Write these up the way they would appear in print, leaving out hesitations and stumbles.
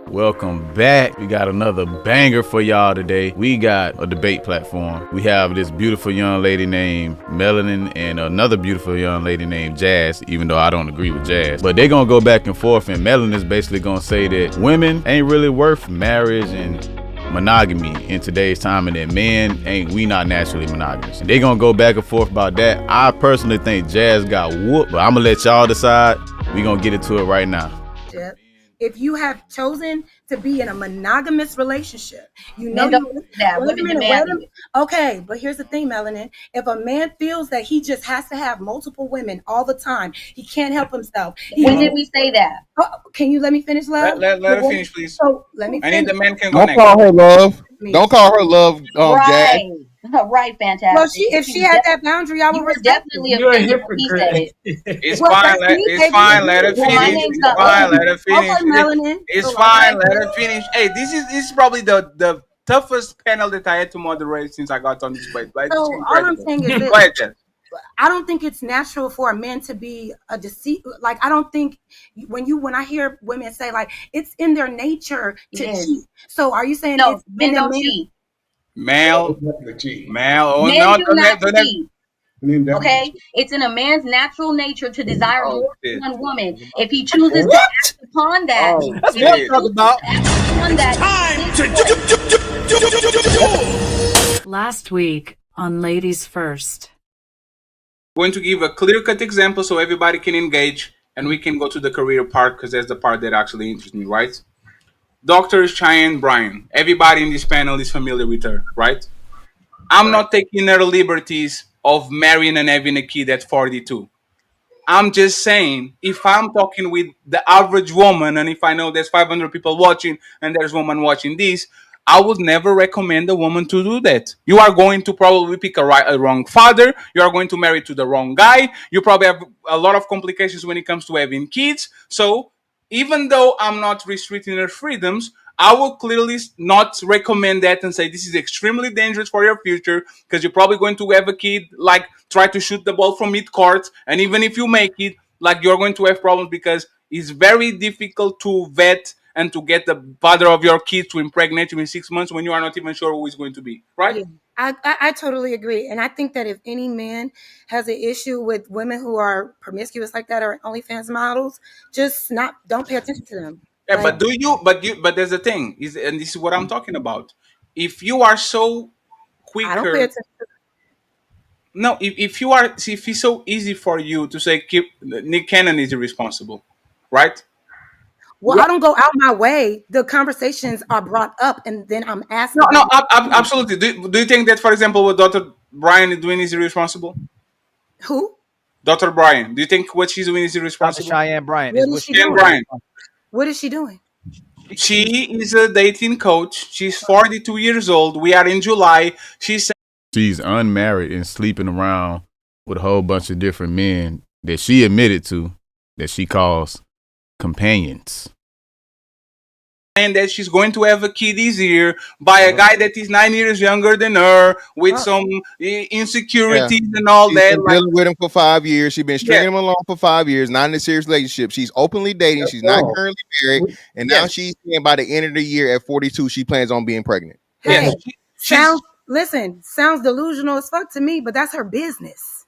Welcome back. We got another banger for y'all today. We got a debate platform. We have this beautiful young lady named Melanin and another beautiful young lady named Jazz, even though I don't agree with Jazz. But they're gonna go back and forth, and Melanin is basically gonna say that women ain't really worth marriage and monogamy in today's time, and that men ain't, we not naturally monogamous. And they gonna go back and forth about that. I personally think Jazz got whooped, but I'm gonna let y'all decide. We gonna get into it right now. If you have chosen to be in a monogamous relationship, you know Men don't do that. Women demand it. Okay, but here's the thing, Melanin. If a man feels that he just has to have multiple women all the time, he can't help himself. When did we say that? Can you let me finish, love? Let her finish, please. So let me I finish. need the man can go Don't next. call her love. Don't call her love, Jazz. Right, fantastic. Well, if she had that boundary, I would respect definitely it. You're a offended when he said hypocrite. it. It's Well, fine. that's me, It's baby. fine. Let her Well, my finish. name's It's not fine. Owen. Let her finish. Okay, Melanin. It's So, fine. Let her finish. Hey, this is probably the toughest panel that I had to moderate since I got on this place. But So it's all I'm incredible. saying is this. Go ahead, Jess. I don't think it's natural for a man to be a deceit. Like, I don't think when I hear women say like it's in their nature to It is. cheat. So are you saying No, it's men in a don't man? cheat. Male. Oh Men no! do Don't not let, don't let, cheat. Okay, it's in a man's natural nature to desire oh, more shit. than one woman. If he chooses to act upon that, Oh, That's if what he shit. I'm talking about. chooses to act upon that, Last week on Ladies First. I'm going to give a clear-cut example so everybody can engage and we can go to the career part because that's the part that actually interests me, right? Dr. Cheyenne Bryan. Everybody in this panel is familiar with her, right? I'm not taking her liberties of marrying and having a kid at 42. I'm just saying, if I'm talking with the average woman, and if I know there's 500 people watching and there's woman watching this, I would never recommend a woman to do that. You are going to probably pick a wrong father. You are going to marry to the wrong guy. You probably have a lot of complications when it comes to having kids. So even though I'm not restricting her freedoms, I will clearly not recommend that and say this is extremely dangerous for your future because you're probably going to have a kid like try to shoot the ball from mid court, and even if you make it, like you're going to have problems because it's very difficult to vet and to get the father of your kid to impregnate you in 6 months when you are not even sure who is going to be, right? Yeah, I totally agree, and I think that if any man has an issue with women who are promiscuous like that or OnlyFans models, just not don't pay attention to them. Yeah, Like, but there's a thing, is and this is what I'm talking about. If you are so I don't pay quicker. attention. No, if you are, see, if it's so easy for you to say keep Nick Cannon is irresponsible, right? Well, I don't go out my way. The conversations are brought up, and then I'm asked No, about absolutely. Do you think that, for example, what Dr. Brian is doing is irresponsible? who? Dr. Brian, do you think what she's doing is Dr. irresponsible? Cheyenne Bryant What is is what she she's Ken doing? doing. Brian, What is she doing? she is a dating coach. She's 42 years old. We are in July. She's unmarried and sleeping around with a whole bunch of different men that she admitted to that she calls companions. saying that she's going to have a kid this year by a guy that is 9 years younger than her with some Yeah. insecurities and all She's that. been Like, dealing with him for 5 years. She's been yeah, stringing him along for 5 years, not in a serious relationship. She's openly dating. She's not currently married. And now yes, she's saying by the end of the year at 42, she plans on being pregnant. Hey, yes. She's sounds delusional as fuck to me, but that's her business.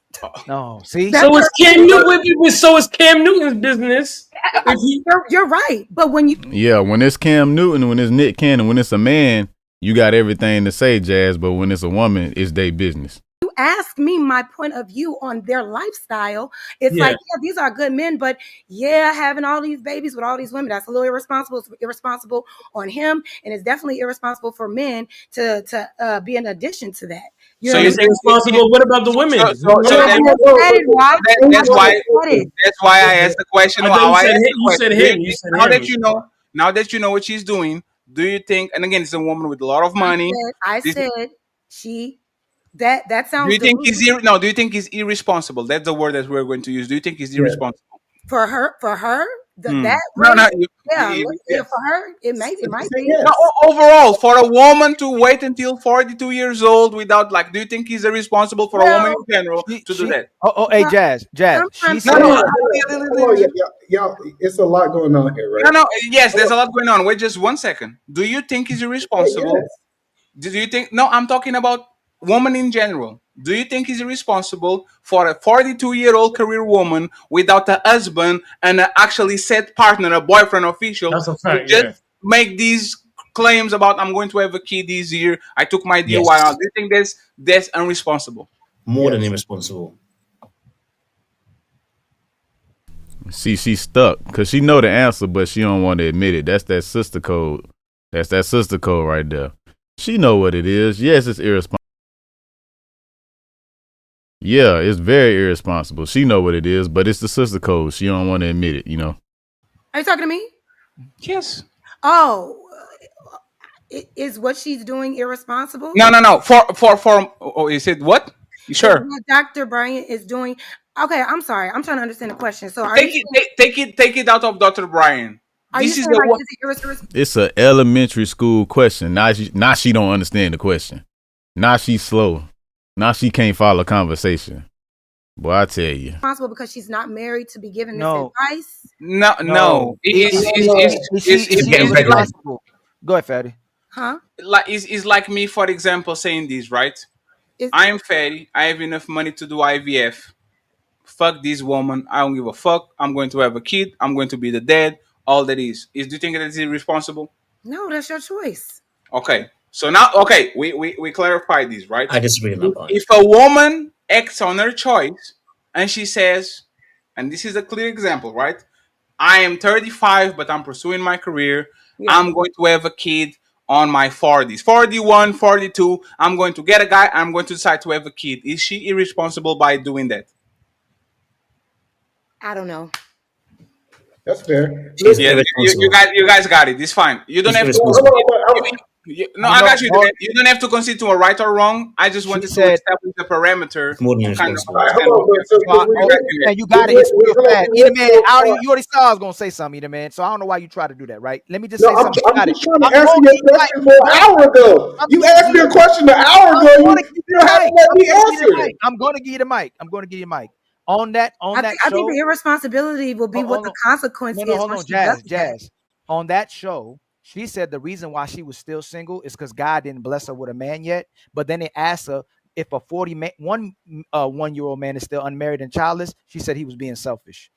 No, see? That's So her is Cam Newton. So is Cam Newton's business. If he, you're right. But when you Yeah, when it's Cam Newton, when it's Nick Cannon, when it's a man, you got everything to say, Jazz, but when it's a woman, it's their business. ask me my point of view on their lifestyle, it's yeah. like, yeah, these are good men, but yeah, having all these babies with all these women, that's a little irresponsible. It's irresponsible on him, and it's definitely irresponsible for men to be an addition to that. You so know But you what it's think irresponsible. What about the women? so I'm then saying? I just said it, right? that's I why just said it. I asked the question. I thought How you I said asked him. the You said question. him. You said Now him. now that you know what she's doing, do you think? And again, it's a woman with a lot of money. I This- said she that do sounds you think delusional do you think he's irresponsible? That's the word that we're going to use. Do you think he's irresponsible? for her. That No, rate, yeah, yeah, for her, it might be. no, overall, for a woman to wait until 42 years old without, like, do you think he's irresponsible for a woman Well, in general to do that? Hey, Jazz. She sometimes No, for no, said, men, Come on, y'all, it's a lot going on here, right? no. Yes, there's a lot going on. Wait just 1 second. Do you think he's irresponsible? Yes. Do you think? No, I'm talking about woman in general. Do you think he's irresponsible for a 42-year-old career woman without a husband and an actually set partner, a boyfriend official, That's a to fact. just Yeah. make these claims about I'm going to have a kid this year? I took my DUI. Yes. Do you think that's irresponsible? More than Yes. irresponsible. See, she's stuck because she know the answer, but she don't want to admit it. That's that sister code. That's that sister code right there. She know what it is. Yes, it's irresponsible. Yeah, it's very irresponsible. She know what it is, but it's the sister code. She don't want to admit it, you know. are you talking to me? Yes. Oh, is what she's doing irresponsible? No. Oh, you said what? You sure? What Dr. Bryant is doing. Okay, I'm sorry. I'm trying to understand the question. So, are you Take it out of Dr. Brian. This is saying the like one. is it irresponsible? It's an elementary school question. Now she don't understand the question. Now she's slow. Now she can't follow conversation. Boy, I tell you. Responsible because she's not married to be given this No. advice? No. Is she getting pregnant. irresponsible? Go ahead, Fatty. Huh? It's like me, for example, saying this, right? Is I am fatty. I have enough money to do IVF. Fuck this woman. I don't give a fuck. I'm going to have a kid. I'm going to be the dad. All that is. Do you think that is irresponsible? no, that's your choice. Okay. So now, okay, we clarify this, right? I disagree on that part. If a woman acts on her choice and she says, and this is a clear example, right? I am 35, but I'm pursuing my career. Yeah. I'm going to have a kid on my 40s. 41, 42. I'm going to get a guy. I'm going to decide to have a kid. Is she irresponsible by doing that? I don't know. That's fair. She's Yeah, irresponsible. you guys got it. It's fine. You don't She's have to. irresponsible. No, I got you. You don't have to concede to a right or wrong. I just wanted to said- establish the parameter. More than to kind of irresponsible. All right, understand hold on, what but we are so doing. Man, you got it. It's real fast. Either man, you already saw I was gonna say something, either man. So I don't know why you try to do that, right? Let me just say No, I'm something. You got just it. trying I'm to answer gonna your give question for an hour ago. I'm You gonna asked give me a question an hour I'm ago. gonna You give you the haven't mic. let I'm me gonna give you the answer. mic. I'm gonna give you the mic. I'm gonna give you the mic. On that I think show. the irresponsibility will be what the consequence No, is hold when on, she does that. Jazz. On that show, she said the reason why she was still single is because God didn't bless her with a man yet. But then they asked her if a 1-year-old man is still unmarried and childless. She said he was being selfish.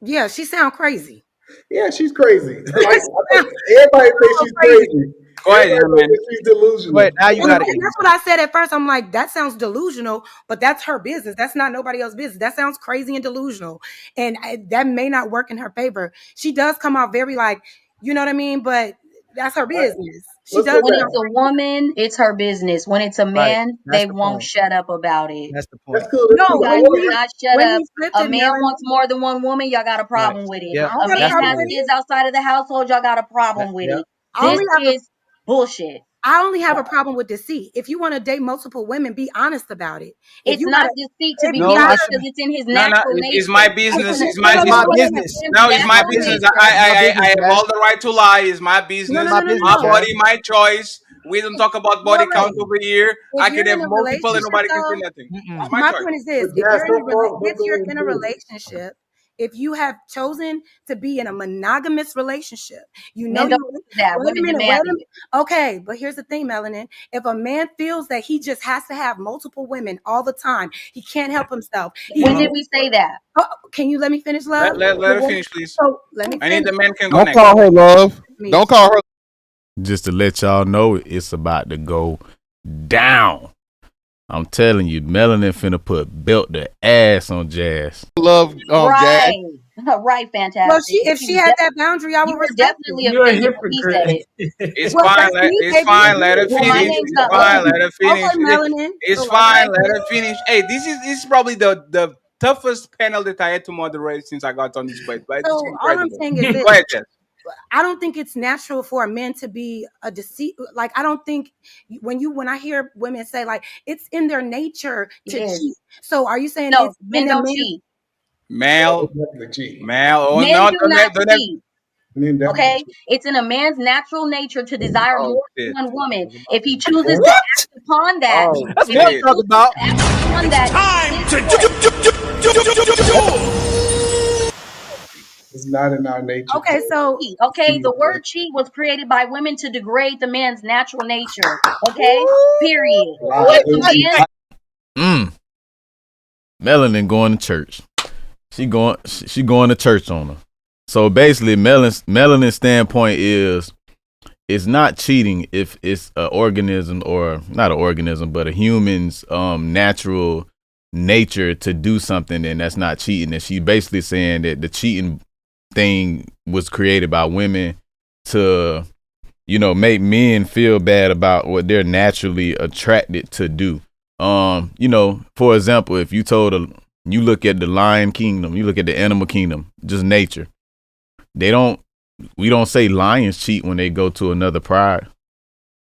Yeah, she sound crazy. Yeah, she's crazy. Like, I think everybody thinks she's crazy. Go ahead, Everybody man. thinks she's delusional. Wait, now you got it. And that's what I said at first. I'm like, that sounds delusional, but that's her business. That's not nobody else's business. That sounds crazy and delusional. And that may not work in her favor. She does come out very like, you know what I mean? But that's her business. She Let's does. go When back. it's a woman, it's her business. When it's a man, That's they the won't point. shut up about it. That's the point. That's cool. That's No, cool. You when guys you- do not shut when up. you flipped A it, man Melanie, wants more than one woman, y'all got a problem with it. Yep. I don't A got a man problem has with it. kids outside of the household, y'all got a problem with it. I only This have a is bullshit. I only have a problem with deceit. If you want to date multiple women, be honest about it. If It's you not gotta- deceit to if begin you with gotta- because it's in his No, natural nature. it's my business. It's my No, no, no, business. no, business. No, it's my Natural business. nature. I have Jazz. all the right to lie. It's my business. no, no, no, My no. body, my choice. We don't talk about body Wait. count over here. I could you're have in a multiple and nobody can say relationship, nothing. Mm-mm. It's my My choice. point is this: But Jazz, don't if go you're into in a it. relationship, if you have chosen to be in a monogamous relationship, you know Men don't you. do that. Wait a Women minute. demand it. Okay, but here's the thing, Melanin. If a man feels that he just has to have multiple women all the time, he can't help himself. When did we say that? Can you let me finish, love? Let her finish, please. So let me I need finish. the man can go Don't next. call her love. Don't call her. Just to let y'all know, it's about to go down. I'm telling you, Melanin finna put belt the ass on Jazz. Love, Jazz. Right. Right, fantastic. Well, if she had that boundary, I you would were respect definitely it. You're a offended when he said hypocrite. it. It's Well, fine. that's me, It's baby. fine. Let her Well, my finish. name's It's not fine. Melanin. Let her finish. Okay, Melanin. It's So, like I fine. Let said, her finish. Hey, this is probably the toughest panel that I had to moderate since I got on this place. But it's So all I'm incredible. saying is this: Go ahead, Jess. I don't think it's natural for a man to be a deceit. Like I don't think when I hear women say like it's in their nature to It is. cheat. So are you saying No, it's men in the don't man? cheat. Male, Definitely cheating. male. Oh Men no, do don't not let, don't let. cheat. Men definitely Okay, cheat. it's in a man's natural nature to desire Oh more than shit. one woman. If he chooses to What? act upon that, Oh That's if what I'm he shit. talking chooses to about. act upon that, it's his choice. It's not in our nature Okay, so Cheat, okay, to the word cheat was created by women to degrade the man's natural nature. Okay, Ooh, period. lie. If a man, Melanin going to church. She going to church on her. So basically, Melanin's standpoint is it's not cheating if it's an organism, or not an organism, but a human's natural nature to do something, and that's not cheating. And she's basically saying that the cheating thing was created by women to, make men feel bad about what they're naturally attracted to do. For example, if you look at the lion kingdom, you look at the animal kingdom, just nature. We don't say lions cheat when they go to another pride.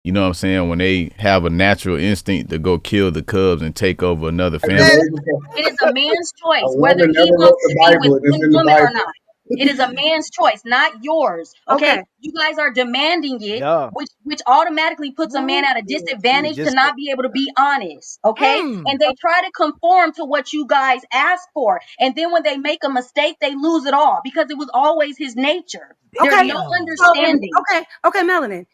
You know what I'm saying? When they have a natural instinct to go kill the cubs and take over another family. it is a man's A choice whether woman he never wrote wants the to be with Bible, and it's one in the woman or Bible. not. It is a man's choice, not yours. Okay, okay. you guys are demanding it, yeah. which automatically puts a man at a We disadvantage to just not be able to be honest. Okay, and they try to conform to what you guys ask for, and then when they make a mistake, they lose it all because it was always his nature. There's Okay. no So understanding. okay, Melanin.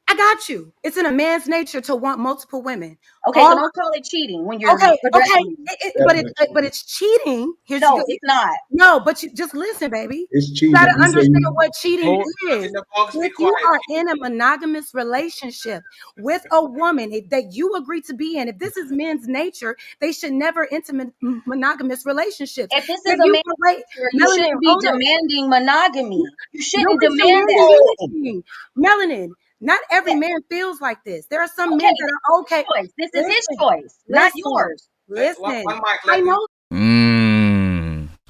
I got you. It's in a man's nature to want multiple women. Okay, so All don't call it cheating when you're okay, addressing me. Definitely but cheating. it's cheating. No, it's not. No, but you just listen, baby. It's You cheating. got If to you say understand you, what cheating hold. In is. the box, be If you quiet. are in a monogamous relationship with a woman that you agree to be in, if this is men's nature, they should never enter monogamous relationships. If this is If a you man's wait, nature, you Melanin, shouldn't be hold up. demanding monogamy. You shouldn't Nobody's demand demanding that. anything. Melanin, not every man feels like this. There are some Okay, men this that is are his okay. choice. This is his Listen, choice, not listen, yours. listen. One mic. I Let him. know.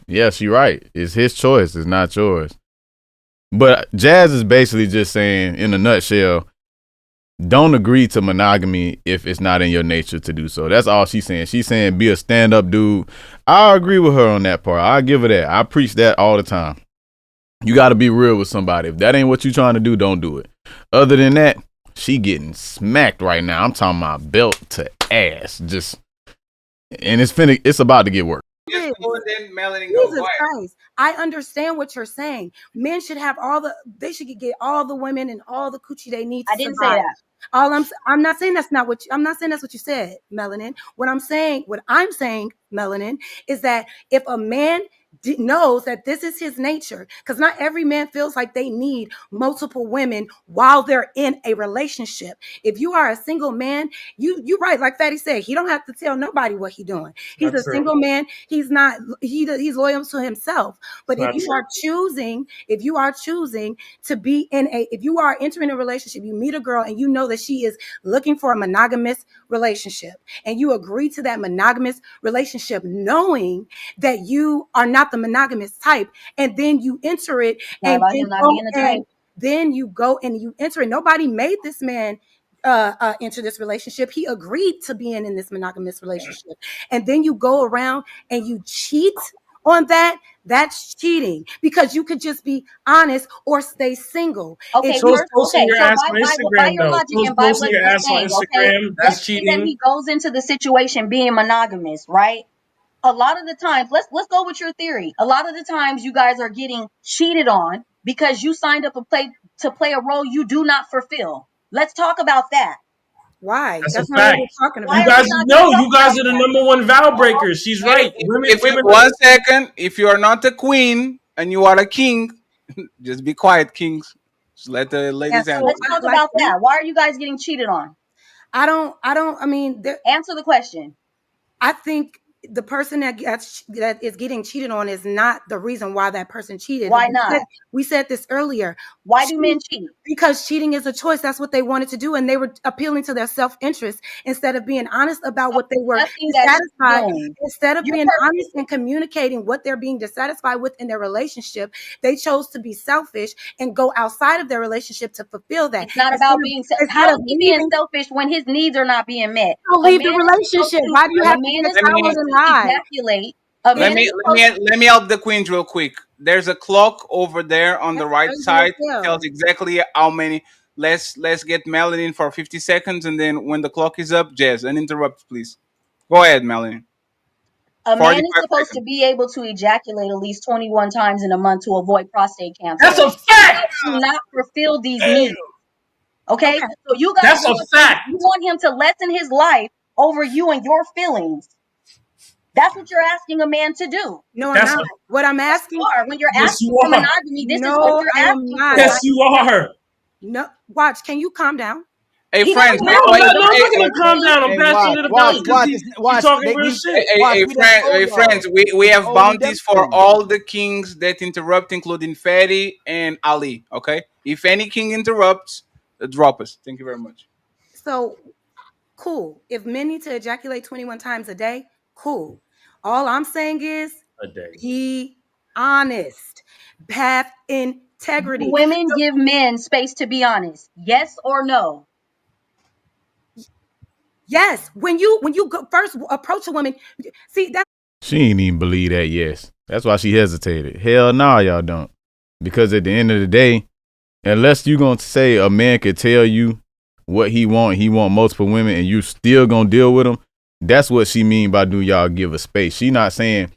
Yes, you're right. It's his choice. It's not yours. But Jazz is basically just saying, in a nutshell, don't agree to monogamy if it's not in your nature to do so. That's all she's saying. She's saying be a stand-up dude. I agree with her on that part. I give her that. I preach that all the time. You got to be real with somebody. If that ain't what you're trying to do, don't do it. Other than that, she getting smacked right now. I'm talking about belt to ass. And it's about to get worse. Just go and then Melanie go. Go Jesus ahead. Christ. I understand what you're saying. Men should have they should get all the women and all the coochie they need to I didn't say survive. that. I'm not saying I'm not saying that's what you said, Melanin. What I'm saying, Melanin, is that if a man knows that this is his nature, because not every man feels like they need multiple women while they're in a relationship. If you are a single man, you're right, like Fatty said, he don't have to tell nobody what he's doing. He's Not a true. single man. He's loyal to himself. But Not true. if you are choosing to be if you are entering a relationship, you meet a girl and you know that she is looking for a monogamous relationship, and you agree to that monogamous relationship knowing that you are not the monogamous type, and then you enter it Not and about him not being the type. then you go and you enter it. Nobody made this man enter this relationship. He agreed to being in this monogamous relationship. And then you go around and you cheat on that. That's cheating, because you could just be honest or stay single. Okay, So is first, posting okay, your so ass on by Instagram your though. logic So is and by posting what your you're ass on saying, okay, Instagram. let's That's say that cheating. he goes into the situation being monogamous, right? A lot of the times, let's go with your theory. A lot of the times, you guys are getting cheated on because you signed up to play a role you do not fulfill. Let's talk about that. Why? That's a That's not what fact. we're talking Why You about. are we guys not going to know talk you about guys are the that? number one vow breakers. She's Hey, right. Women, if you women. 1 second, if you are not a queen and you are a king, just be quiet, kings. Just let the Yeah, ladies so answer. Let's talk like about that. Why are you guys getting cheated on? I mean, Answer the question. I think the person that is getting cheated on is not the reason why that person cheated. Why not? We said this earlier. Why do men cheat? Because cheating is a choice. That's what they wanted to do, and they were appealing to their self-interest instead of being honest about what they were Nothing that you're dissatisfied. doing. Instead of You're being perfect. honest and communicating what they're being dissatisfied with in their relationship, they chose to be selfish and go outside of their relationship to fulfill that. It's not about being. Instead How of is he being leaving, selfish when his needs are not being met? to A leave the man is supposed relationship. to. Why do you A have to man be a is Let coward supposed me and to lie? ejaculate A Let man is me let supposed me let me help the queens real quick. There's a clock over there on the That's right crazy as side. hell. Tells exactly how many. Let's get Melanie for 50 seconds, and then when the clock is up, Jazz, uninterrupt, please. Go ahead, Melanie. a man is 45 supposed to seconds. be able to ejaculate at least 21 times in a month to avoid prostate That's cancer. a You fact. guys do not fulfill these needs. Okay? Okay. So you guys That's a fact. you want him to lessen his life over you and your feelings. That's what you're asking a man to do. No, I'm That's not. a, What I'm Yes, you asking, are. When you're yes, asking you for are. monogamy, this is what no, you're I am asking not. for. Yes, you are. No, watch. Can you calm down? Hey, He never friends. No, Wait, passed I'm wait, me not. the No, I'm hey, not mic. gonna He calm didn't. down. I'm Hey, passing it about watch, because watch, she's watch. talking real We shit. watch. hey, We done told y'all. friends. We have Holding bounties them for to. all the kings that interrupt, including Fatty and Ali. Okay. If any king interrupts, drop us. Thank you very much. So cool. If men need to ejaculate 21 times a day, cool. All I'm saying is A day. be honest, have Do integrity. women give men space to be honest? Yes or no? Yes, when you go first approach a woman, see that She ain't even believe that. Yes, that's why she hesitated. Hell no, y'all don't. Because at the end of the day, unless you gonna say a man could tell you what he want multiple women, and you still gonna deal with him. That's what she mean by do y'all give a space. She not saying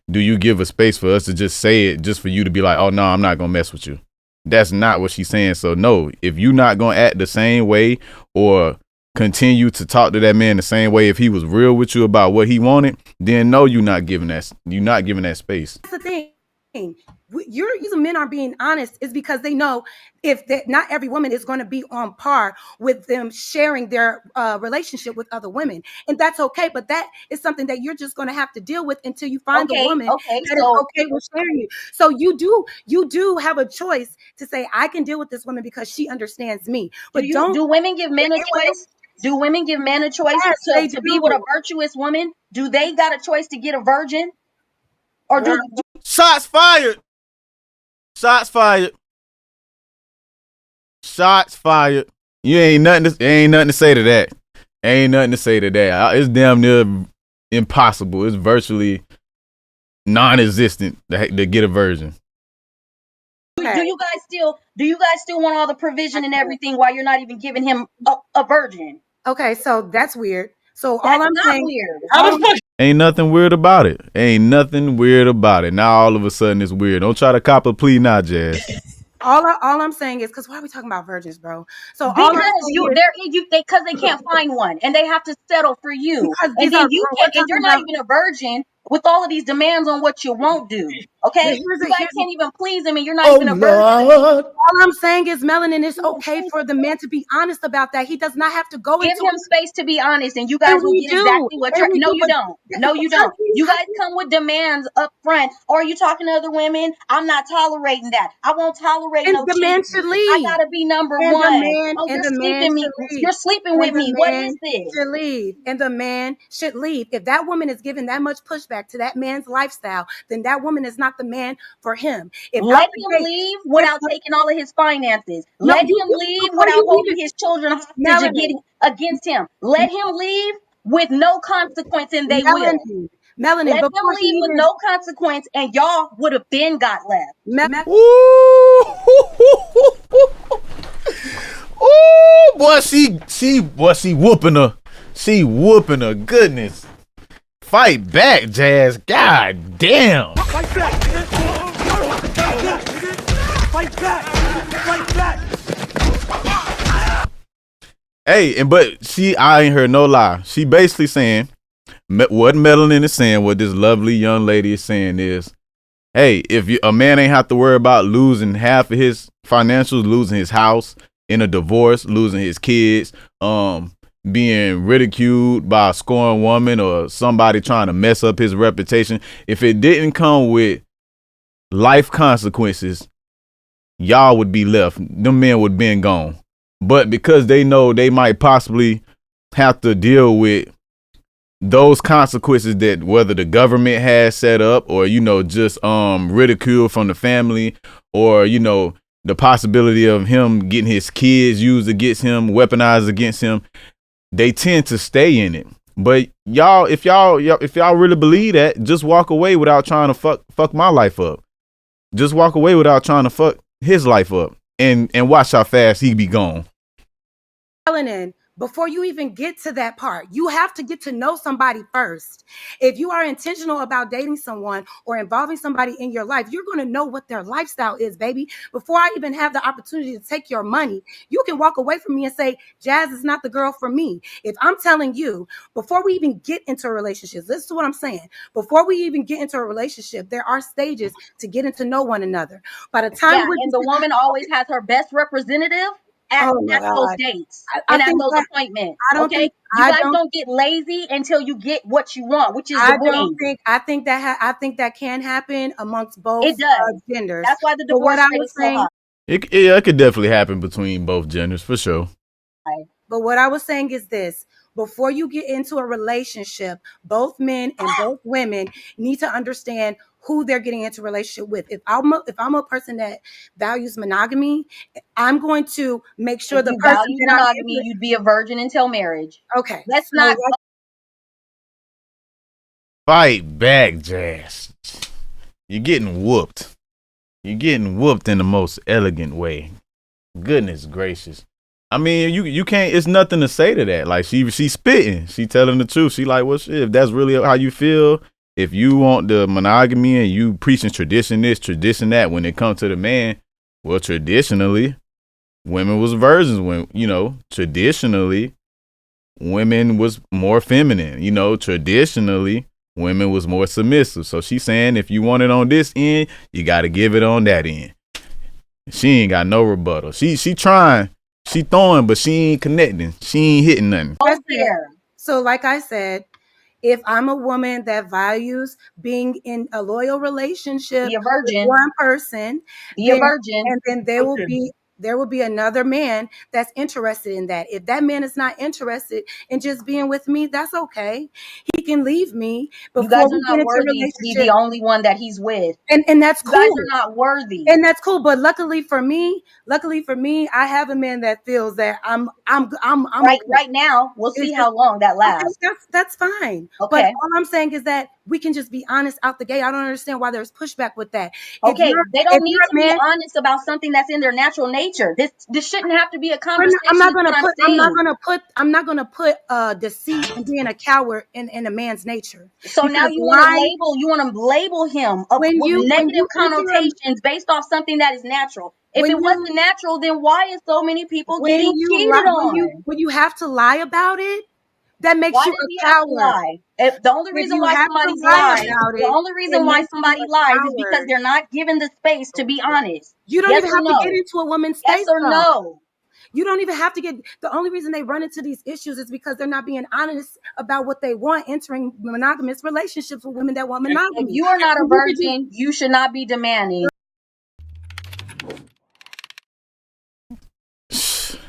do you give a space for us to just say it just for you to be like, oh no, I'm not gonna mess with you. That's not what she's saying. So no, if you not gonna act the same way or continue to talk to that man the same way, if he was real with you about what he wanted, then no, you're not giving that space. that's the thing. You're men are being honest is because they know if that not every woman is going to be on par with them sharing their relationship with other women, and that's okay. But that is something that you're just going to have to deal with until you find the Okay, woman okay. that is So okay with sharing you. So you do have a choice to say I can deal with this woman because she understands me. But don't do women give men a choice? Do women give men a choice yes, they to be with do. a virtuous woman? Do they got a choice to get a virgin? Or do Shots fired. Shots fired. Shots fired. Ain't nothing to say to that. Ain't nothing to say to that. It's damn near impossible. It's virtually non-existent to get a virgin. do you guys still want all the provision and everything while you're not even giving him a virgin? Okay, so that's weird. So all That's I'm not saying, weird. How the fuck? Ain't nothing weird about it. Ain't nothing weird about it. Now all of a sudden it's weird. Don't try to cop a plea now, Jazz. all I'm saying is because why are we talking about virgins, bro? So all I'm Because saying you is they're you they can't find one and they have to settle for you. because And these then are you we're can't and talking you're not about. even a virgin with all of these demands on what you won't do. But Okay? You guys here's can't even please him and you're not Oh even a virgin. Lord. all I'm saying is, Melanin, it's okay for the man to be honest about that. He does not have to go Give into him it, space to be honest, and you and guys will we get do, exactly what and you're. we No, do. you But don't. No, you how don't. can you? You guys come with demands up front. Or are you talking to other women? I'm not tolerating that. I won't tolerate And no the man cheating. should I leave. gotta be number And the one. man Oh, and you're the man sleeping me. should leave. You're sleeping And with the me. What man is this? should leave. And the man should leave. If that woman is giving that much pushback to that man's lifestyle, then that woman is not the man for him. If out Let the him gate, leave if without taking all of his finances. no, Let you him leave before without you holding even his children hostage Melanie, against him. Let him leave with no consequence, and they will. Melanin, Let him before he leave with even no consequence, and y'all would have been got left. Ooh, ooh, boy, she whooping her. She whooping her. Goodness, fight back, Jazz. God damn. Fight back! Fight back! Fight back! Hey, but I ain't heard no lie. She basically saying what Melanin is saying. What this lovely young lady is saying is, hey, if a man ain't have to worry about losing half of his financials, losing his house in a divorce, losing his kids, being ridiculed by a scorned woman or somebody trying to mess up his reputation. If it didn't come with life consequences, y'all would be left. Them men would been gone. But because they know they might possibly have to deal with those consequences that whether the government has set up or just ridicule from the family or the possibility of him getting his kids used against him, weaponized against him, they tend to stay in it. But y'all, if y'all really believe that, just walk away without trying to fuck my life up. Just walk away without trying to fuck his life up, and watch how fast he be gone. Melanin, before you even get to that part, you have to get to know somebody first. If you are intentional about dating someone or involving somebody in your life, you're going to know what their lifestyle is, baby. Before I even have the opportunity to take your money, you can walk away from me and say, Jazz is not the girl for me. If I'm telling you, before we even get into a relationship, listen to what I'm saying. Before we even get into a relationship, there are stages to getting to know one another. By the time and the woman always has her best representative at those dates and at those appointments. Okay, you guys don't get lazy until you get what you want, which is the ring. I think that can happen amongst both it does. Genders. That's why the divorce rate is so high. It could definitely happen between both genders for sure. But what I was saying is this: before you get into a relationship, both men and both women need to understand who they're getting into a relationship with. If I'm a person that values monogamy, I'm going to make sure the person value monogamy, you'd be a virgin until marriage. Okay, let's not fight back, Jazz. You're getting whooped. You're getting whooped in the most elegant way. Goodness gracious. I mean, you can't. It's nothing to say to that. Like she's spitting. She telling the truth. She like, well, shit, if that's really how you feel, if you want the monogamy and you preaching tradition this, tradition that, when it comes to the man, well, traditionally, women was virgins. When traditionally, women was more feminine. Traditionally, women was more submissive. So she's saying, if you want it on this end, you got to give it on that end. She ain't got no rebuttal. She trying. She throwing, but she ain't connecting. She ain't hitting nothing. So like I said, if I'm a woman that values being in a loyal relationship with one person, and then there will be another man that's interested in that. If that man is not interested in just being with me, that's okay. He can leave me before you guys we are get not into a worthy relationship. to be the only one that he's with. And that's cool. You guys are not worthy. And that's cool. But luckily for me, I have a man that feels that I'm right now. We'll see how long that lasts. Okay, that's fine. Okay. But all I'm saying is that we can just be honest out the gate. I don't understand why there's pushback with that. Okay, they don't need to be honest about something that's in their natural nature. This shouldn't have to be a conversation. I'm not gonna put deceit and being a coward in a man's nature. So now you want to label him with negative connotations based off something that is natural. If it wasn't natural, then why is so many people getting cheated on? When you have to lie about it, that makes you a coward. The only reason why somebody lies, is because they're not given the space to be honest. You don't even have to get into a woman's space. Yes or no? You don't even have to get. The only reason they run into these issues is because they're not being honest about what they want, entering monogamous relationships with women that want monogamy. If you are not a virgin, you should not be demanding.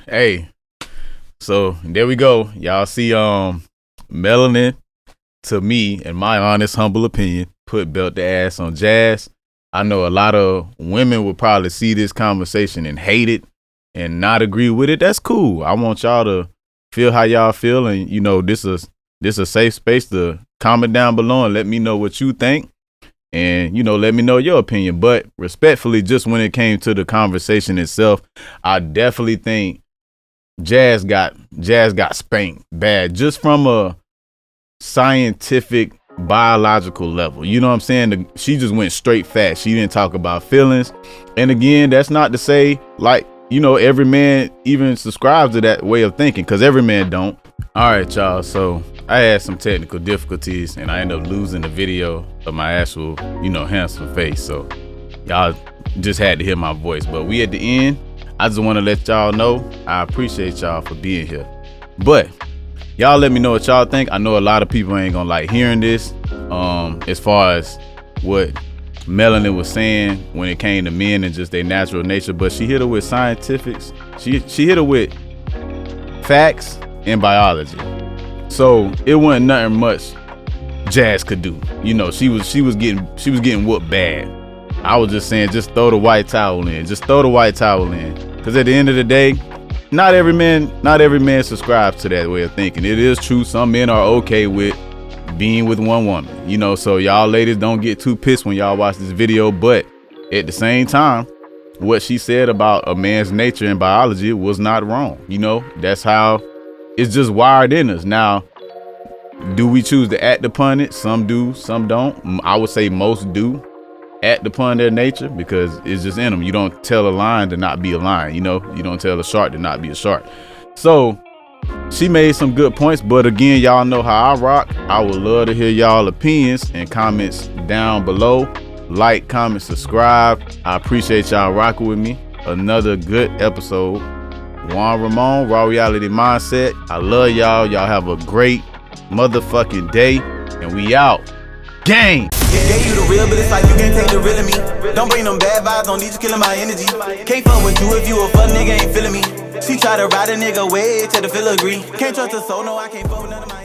Hey, so there we go. Y'all see, Melanin, to me, in my honest, humble opinion, put belt the ass on Jazz. I know a lot of women will probably see this conversation and hate it and not agree with it. That's cool. I want y'all to feel how y'all feel, and this is a safe space to comment down below and let me know what you think, and let me know your opinion. But respectfully, just when it came to the conversation itself, I definitely think Jazz got spanked bad, just from a scientific biological level. You know what I'm saying? She just went straight fat. She didn't talk about feelings. And again, that's not to say like every man even subscribes to that way of thinking, because every man don't. All right, y'all. So I had some technical difficulties and I ended up losing the video of my actual, handsome face. So y'all just had to hear my voice. But we at the end. I just want to let y'all know I appreciate y'all for being here. But y'all let me know what y'all think. I know a lot of people ain't gonna like hearing this. As far as what Melanin was saying when it came to men and just their natural nature, but she hit her with scientifics. She hit her with facts and biology. So it wasn't nothing much Jazz could do. She was getting whooped bad. I was just saying, just throw the white towel in. Just throw the white towel in. Because at the end of the day, not every man subscribes to that way of thinking. It is true. Some men are okay with being with one woman, you know, so y'all ladies don't get too pissed when y'all watch this video. But at the same time, what she said about a man's nature and biology was not wrong. You know, that's how it's just wired in us. Now, do we choose to act upon it? Some do, some don't. I would say most do act upon their nature because it's just in them. You don't tell a lion to not be a lion, you know? You don't tell a shark to not be a shark. So she made some good points, but again, y'all know how I rock. I would love to hear y'all opinions and comments down below. Like, comment, subscribe. I appreciate y'all rocking with me. Another good episode. Juan Ramon, Raw Reality Mindset. I love y'all. Y'all have a great motherfucking day, and we out. Gang! Yeah, you the real, but it's like you can't take the real of me. Don't bring them bad vibes, don't need you killing my energy. Can't fuck with you if you a fuck nigga, ain't feeling me. She try to ride a nigga way till the feel agree. Can't trust her soul, no, I can't fuck with none of my